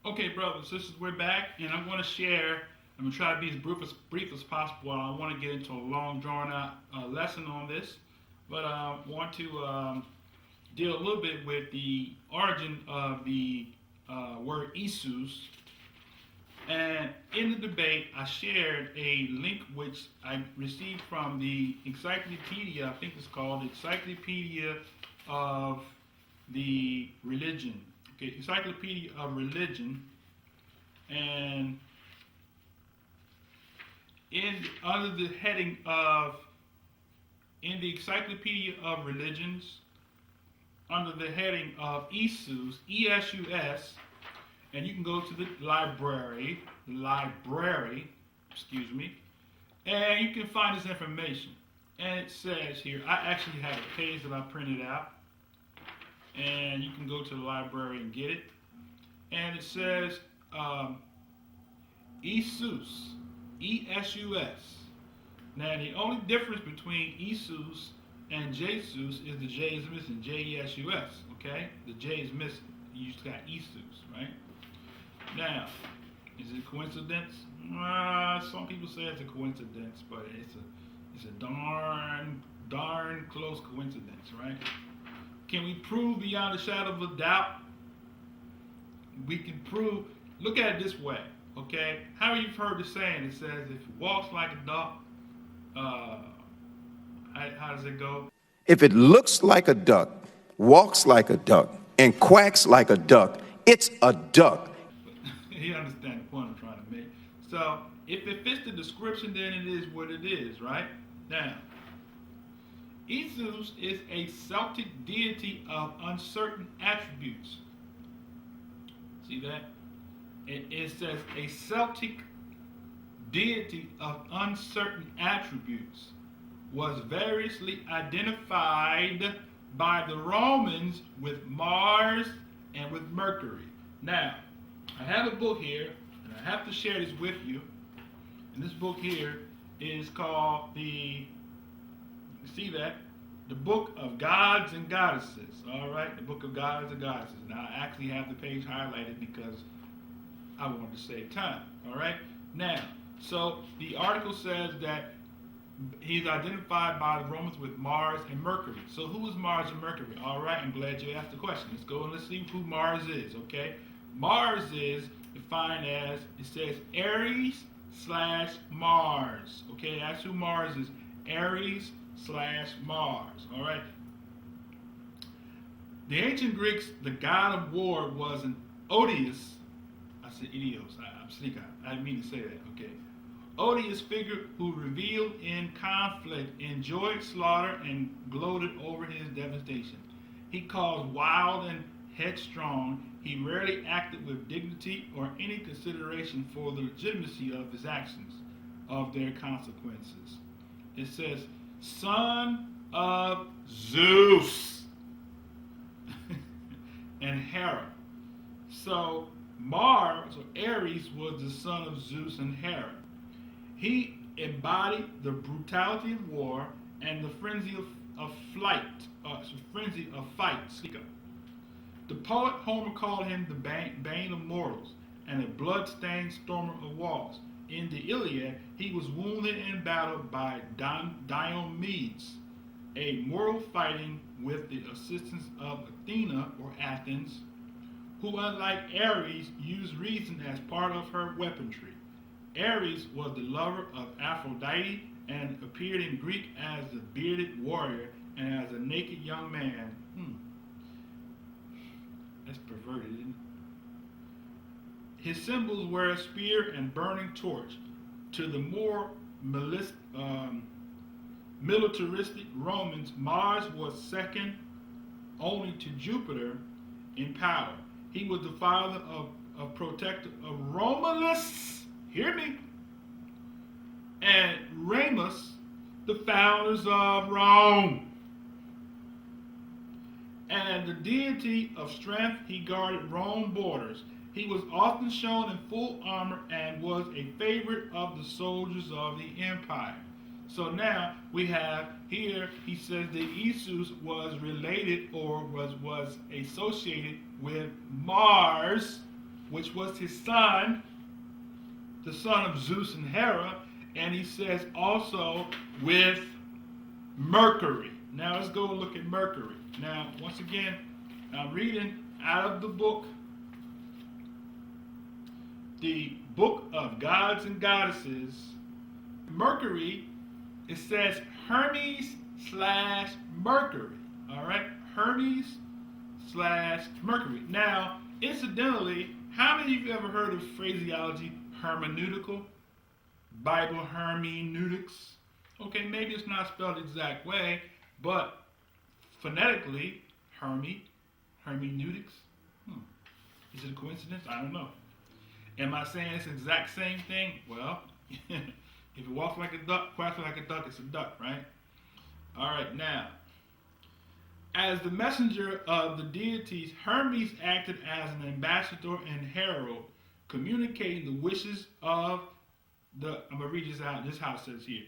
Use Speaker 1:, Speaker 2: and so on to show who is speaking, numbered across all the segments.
Speaker 1: Okay, brothers and sisters, we're back, and I'm going to share. I'm going to try to be as brief as possible. I don't want to get into a long, drawn out lesson on this, but I want to deal a little bit with the origin of the word Esus. And in the debate, I shared a link which I received from the encyclopedia, I think it's called the Encyclopedia of the Religion. Okay, Encyclopedia of Religion, and under the heading of in the Encyclopedia of Religions, under the heading of Esus, E-S-U-S, and you can go to the library, excuse me, and you can find this information. And it says here, I actually have a page that I printed out, and you can go to the library and get it. And it says Esus, E-S-U-S. Now the only difference between Esus and Jesus is the J is missing, J-E-S-U-S, okay? The J is missing. You just got Esus, right? Now, is it a coincidence? Some people say it's a coincidence, but it's a darn close coincidence, right? Can we prove beyond a shadow of a doubt? We can prove. Look at it this way, okay? How you've heard the saying? It says, "If it walks like a duck, how does it go?"
Speaker 2: If it looks like a duck, walks like a duck, and quacks like a duck, it's a duck.
Speaker 1: You understand the point I'm trying to make. So, if it fits the description, then it is what it is, right? Now, Esus is a Celtic deity of uncertain attributes. See that? It says a Celtic deity of uncertain attributes was variously identified by the Romans with Mars and with Mercury. Now, I have a book here, and I have to share this with you. And this book here is called see that? The Book of Gods and Goddesses. All right? The Book of Gods and Goddesses. Now, I actually have the page highlighted because I wanted to save time. All right? Now, so the article says that he's identified by the Romans with Mars and Mercury. So who is Mars and Mercury? All right, I'm glad you asked the question. Let's go and let's see who Mars is, okay? Mars is defined as, it says Aries/Mars. Okay, that's who Mars is. Aries/Mars. All right. The ancient Greeks, the god of war was an odious. I said idios. I'm sleeping. I didn't mean to say that. Okay. Odious figure who revealed in conflict, enjoyed slaughter, and gloated over his devastation. He caused wild and headstrong. He rarely acted with dignity or any consideration for the legitimacy of his actions, of their consequences. It says, son of Zeus and Hera. So Mars, or Aries, was the son of Zeus and Hera. He embodied the brutality of war and the frenzy of fight. The poet Homer called him the bane of mortals and a blood-stained stormer of walls. In the Iliad, he was wounded in battle by Diomedes, a mortal fighting with the assistance of Athena or Athens, who, unlike Ares, used reason as part of her weaponry. Ares was the lover of Aphrodite and appeared in Greek as the bearded warrior and as a naked young man. That's perverted, isn't it? His symbols were a spear and burning torch. To the more militaristic Romans, Mars was second only to Jupiter in power. He was the father of protector of Romulus, hear me, and Remus, the founders of Rome. And the deity of strength, he guarded Rome borders. He was often shown in full armor and was a favorite of the soldiers of the empire. So now we have here, he says that Esus was related or was associated with Mars which was his son, the son of Zeus and Hera, and he says also with Mercury. Now let's go look at Mercury. Now, once again, I'm reading out of the book, the Book of Gods and Goddesses. Mercury, it says Hermes slash Mercury. All right, Hermes slash Mercury. Now, incidentally, how many of you ever heard of phraseology hermeneutical? Bible hermeneutics. Okay, maybe it's not spelled the exact way, but phonetically, hermeneutics. Is it a coincidence? I don't know. Am I saying it's the exact same thing? Well, if it walks like a duck, quacks like a duck, it's a duck, right? All right, now, as the messenger of the deities, Hermes acted as an ambassador and herald, communicating the wishes of I'm going to read this out. This is how it says here.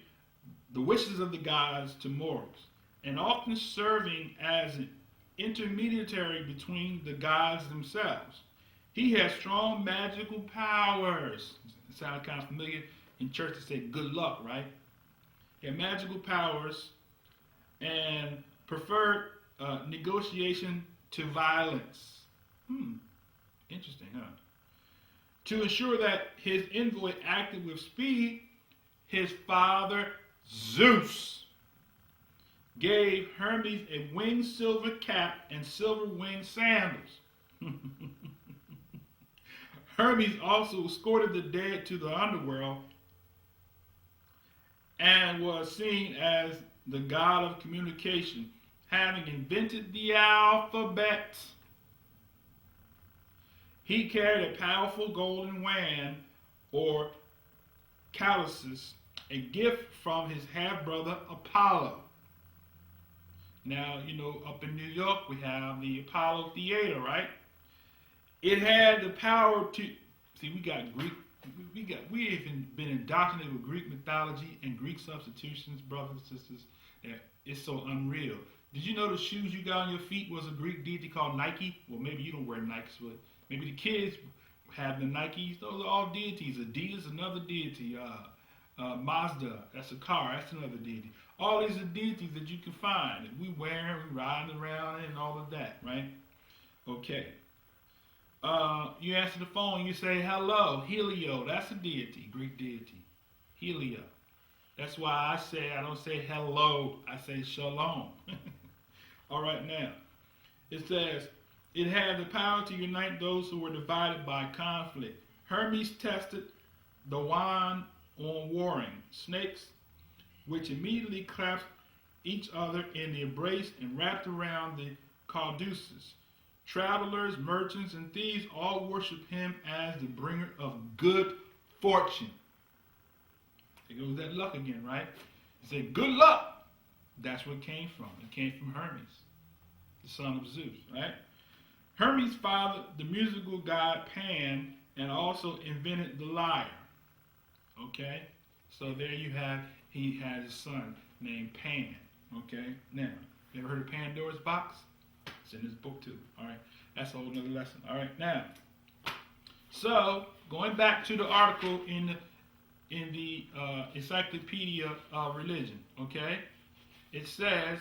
Speaker 1: The wishes of the gods to mortals, and often serving as an intermediary between the gods themselves. He has strong magical powers. It sounds kind of familiar. In church they say good luck, right? He had magical powers and preferred negotiation to violence. Interesting, huh? To ensure that his envoy acted with speed, his father Zeus gave Hermes a winged silver cap and silver winged sandals. Hermes also escorted the dead to the underworld and was seen as the god of communication, having invented the alphabet. He carried a powerful golden wand, or calycis, a gift from his half-brother Apollo. Now, you know, up in New York, we have the Apollo Theater, right? It had the power to, see, we got Greek, we even been indoctrinated with Greek mythology and Greek substitutions, brothers and sisters. It's so unreal. Did you know the shoes you got on your feet was a Greek deity called Nike? Well, maybe you don't wear Nikes, but maybe the kids have the Nikes. Those are all deities. Adidas, another deity. Mazda, that's a car, that's another deity. All these are deities that you can find. And we wear, we riding around and all of that, right? Okay. You answer the phone, you say hello, Helio, that's a deity, Greek deity. Helio. That's why I don't say hello, I say shalom. All right, now, it says, it had the power to unite those who were divided by conflict. Hermes tested the wand on warring snakes, which immediately clasped each other in the embrace and wrapped around the caduceus. Travelers, merchants, and thieves all worship him as the bringer of good fortune. There goes that luck again, right? He said, good luck. That's where it came from. It came from Hermes, the son of Zeus, right? Hermes fathered the musical god Pan and also invented the lyre. Okay? So there you have, he had a son named Pan. Okay? Now, you ever heard of Pandora's box? It's in this book too. All right? That's a whole nother lesson. All right? Now, so going back to the article in the Encyclopedia of Religion, okay? It says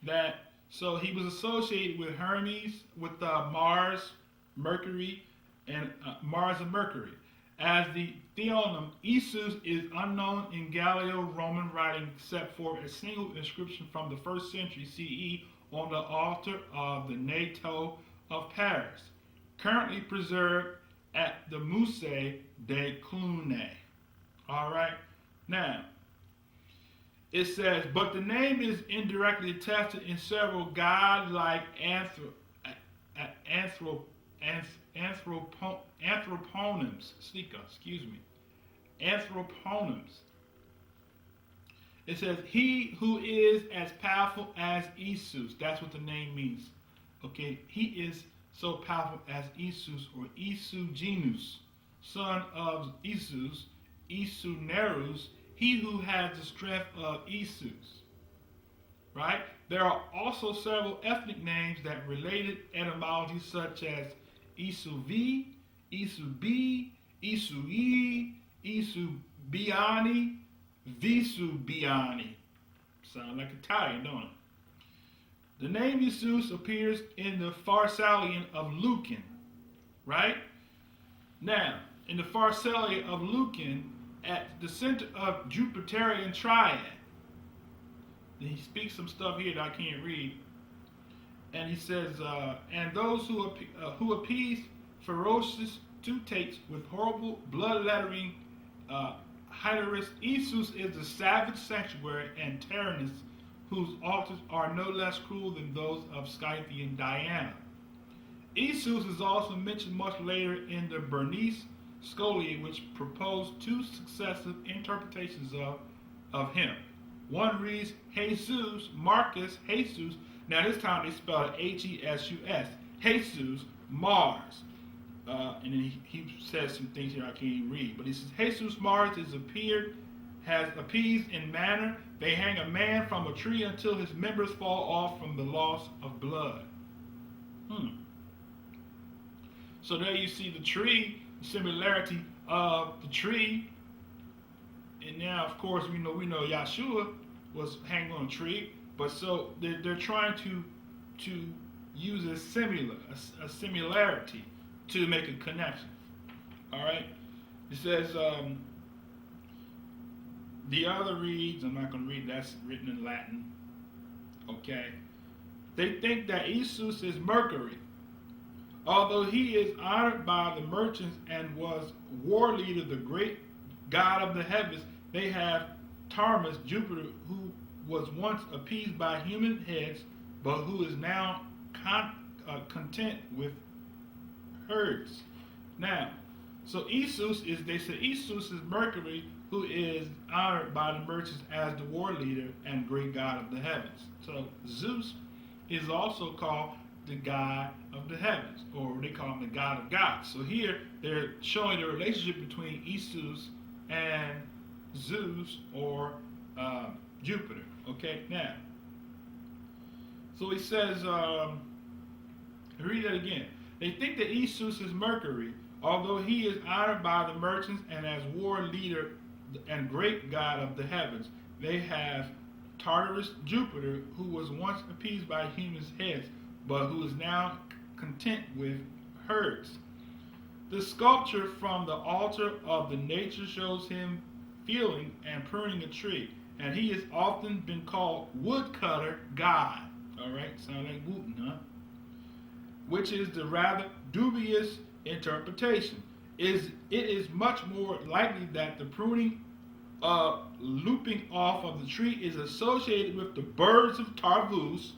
Speaker 1: that, so he was associated with Hermes, with Mars, Mercury, and Mars and Mercury. As the theonym, Esus is unknown in Gallo-Roman writing except for a single inscription from the 1st century CE on the altar of the Nato of Paris, currently preserved at the Musée de Cluny. All right? Now, it says, but the name is indirectly attested in several godlike anthroponyms. Anthroponyms. It says, he who is as powerful as Esus. That's what the name means. Okay, he is so powerful as Esus, or Esugenus, son of Esus, Esunerus, he who has the strength of Esus. Right? There are also several ethnic names that related etymology, such as Esuvi, Esubi, Esui, Esubiani, Visubiani. Sound like Italian, don't it? The name Hesus appears in the Pharsalia of Lucan, right? Now, in the Pharsalia of Lucan, at the center of Jupiterian triad, he speaks some stuff here that I can't read, and he says, and those who appease ferocious toothaches with horrible bloodlettering Hyderus. Esus is the savage sanctuary, and Tyrannus, whose altars are no less cruel than those of Scythian Diana. Esus is also mentioned much later in the Bernice Scholia, which proposed two successive interpretations of him. One reads Hesus, Marcus, Hesus. Now this time they spell it Hesus. Hesus, Mars. And then he says some things here I can't even read. But he says, Hesus Mars has appeased in manner. They hang a man from a tree until his members fall off from the loss of blood. So there you see the tree, the similarity of the tree. And now, of course, we know Yahshua was hanging on a tree. But so they're trying to use a similarity to make a connection. All right. It says the other reads. I'm not going to read. That's written in Latin. Okay. They think that Esus is Mercury, although he is honored by the merchants and was war leader, the great god of the heavens. They have Hermes, Jupiter, who was once appeased by human heads, but who is now content with herds. Now, so Esus is, they say Esus is Mercury, who is honored by the merchants as the war leader and great god of the heavens. So Zeus is also called the god of the heavens, or they call him the god of gods. So here they're showing the relationship between Esus and Zeus, or Jupiter. Okay, now, so he says, read that again. They think that Esus is Mercury, although he is honored by the merchants and as war leader and great god of the heavens. They have Tartarus Jupiter, who was once appeased by humans' heads, but who is now content with herds. The sculpture from the altar of the nature shows him felling and pruning a tree, and he has often been called woodcutter god. All right, sound like Wooten, huh? Which is the rather dubious interpretation. It is much more likely that the pruning, looping off of the tree is associated with the birds of Tarvus,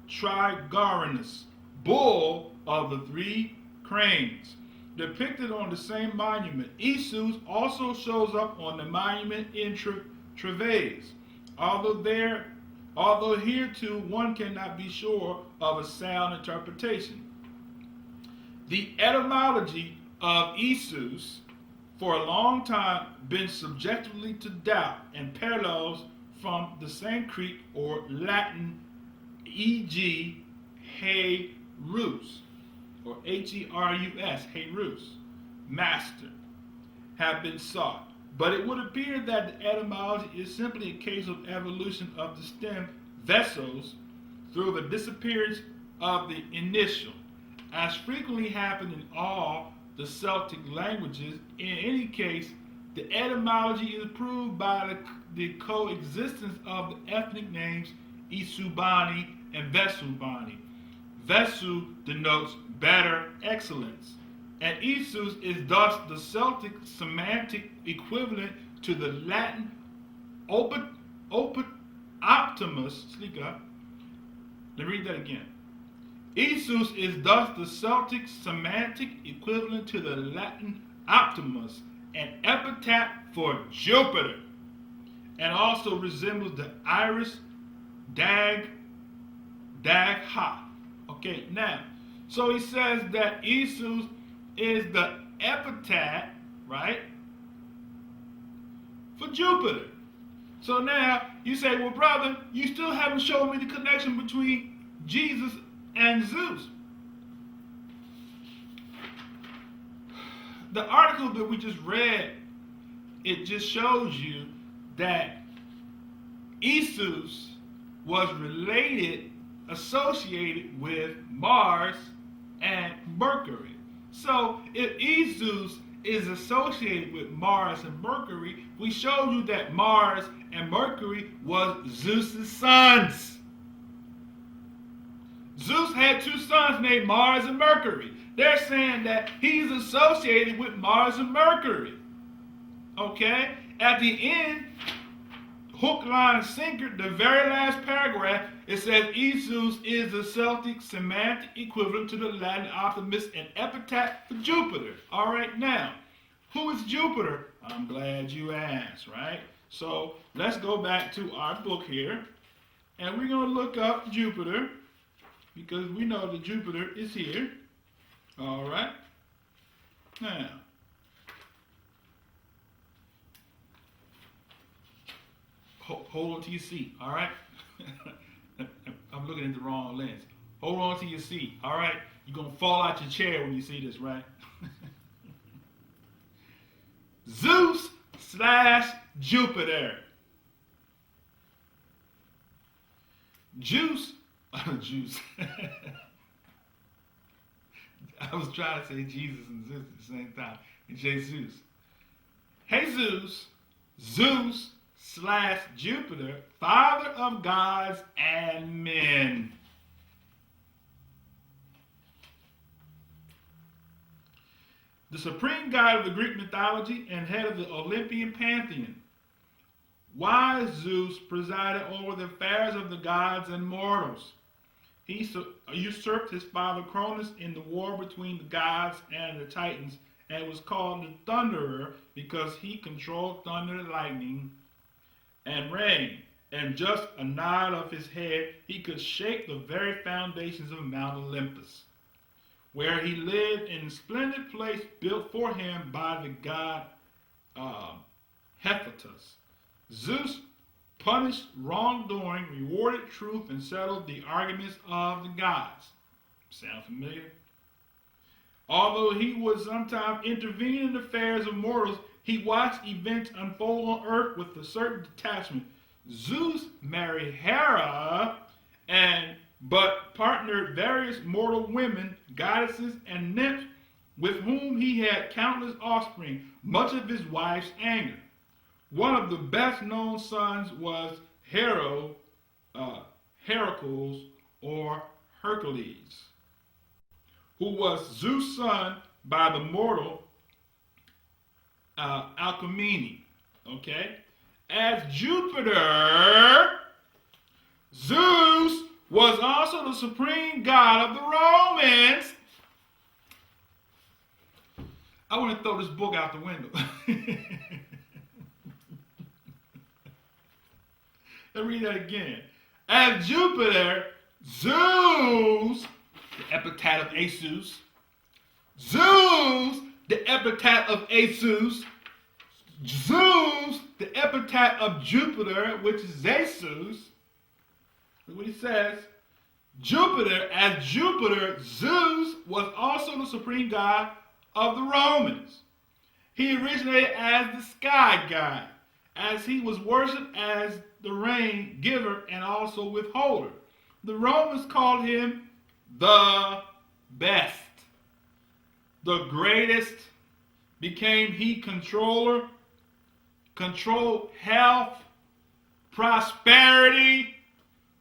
Speaker 1: Trigorinus, bull of the three cranes, depicted on the same monument. Esus also shows up on the monument in Treves, although here too one cannot be sure of a sound interpretation. The etymology of Esus for a long time been subjectively to doubt, and parallels from the Sanskrit or Latin, e.g. Herus, or Herus, Herus, master, have been sought. But it would appear that the etymology is simply a case of evolution of the stem vessels through the disappearance of the initial. As frequently happened in all the Celtic languages, in any case, the etymology is proved by the coexistence of the ethnic names Esubani and Vesubani. Vesu denotes better, excellence, and Esus is thus the Celtic semantic equivalent to the Latin optimus. Speak up. Let me read that again. Esus is thus the Celtic semantic equivalent to the Latin optimus, an epithet for Jupiter, and also resembles the Irish Dag Ha. Okay, now, so he says that Esus is the epithet, right, for Jupiter. So now you say, well, brother, you still haven't shown me the connection between Jesus and Zeus. the article that we just read, it just shows you that Esus was related, associated with Mars and Mercury. So if Esus is associated with Mars and Mercury, we showed you that Mars and Mercury was Zeus's sons. Zeus had two sons named Mars and Mercury. They're saying that he's associated with Mars and Mercury. Okay? At the end, hook, line, and sinker, the very last paragraph, it says Esus is the Celtic semantic equivalent to the Latin optimist and epithet for Jupiter. All right, now, who is Jupiter? I'm glad you asked, right? So let's go back to our book here, and we're going to look up Jupiter, because we know that Jupiter is here. All right. Now, hold on to your seat, all right? I'm looking at the wrong lens. Hold on to your seat, all right? You're going to fall out your chair when you see this, right? Zeus / Jupiter. Juice. I was trying to say Jesus and Zeus at the same time. Jesus. Hesus, Zeus / Jupiter, father of gods and men. The supreme god of the Greek mythology and head of the Olympian pantheon. Wise Zeus presided over the affairs of the gods and mortals. He usurped his father Cronus in the war between the gods and the Titans, and was called the Thunderer because he controlled thunder, lightning, and rain. And just a nod of his head, he could shake the very foundations of Mount Olympus, where he lived in a splendid place built for him by the god Hephaestus. Zeus punished wrongdoing, rewarded truth, and settled the arguments of the gods. Sound familiar? Although he would sometimes intervene in the affairs of mortals, he watched events unfold on earth with a certain detachment. Zeus married Hera but partnered various mortal women, goddesses, and nymphs with whom he had countless offspring, much of his wife's anger. One of the best known sons was Heracles or Hercules, who was Zeus' son by the mortal Alcmene. Okay? As Jupiter, Zeus was also the supreme god of the Romans. I want to throw this book out the window. Let's read that again. As Jupiter, Zeus, the epithet of Esus, Zeus, the epithet of Esus, Zeus, the epithet of Jupiter, which is Esus. Look what he says. Jupiter, as Jupiter, Zeus was also the supreme god of the Romans. He originated as the sky god, as he was worshipped as the rain giver and also withholder. The Romans called him the best, the greatest. Became he controlled health, prosperity,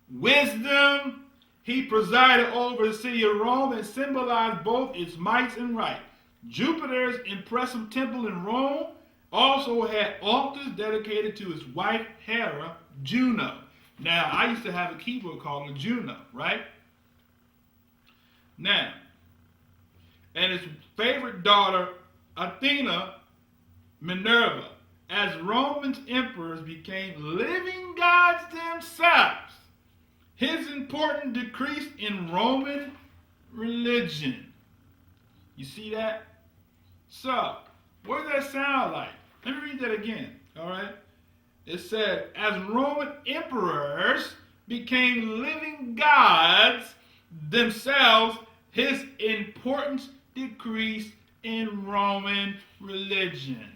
Speaker 1: wisdom. He presided over the city of Rome and symbolized both its might and right. Jupiter's impressive temple in Rome also had altars dedicated to his wife Hera, Juno. Now, I used to have a keyboard called a Juno, right? Now, and his favorite daughter, Athena, Minerva. As Roman emperors became living gods themselves, his importance decreased in Roman religion. You see that? So, what does that sound like? Let me read that again, all right? It said, as Roman emperors became living gods themselves, his importance decreased in Roman religion.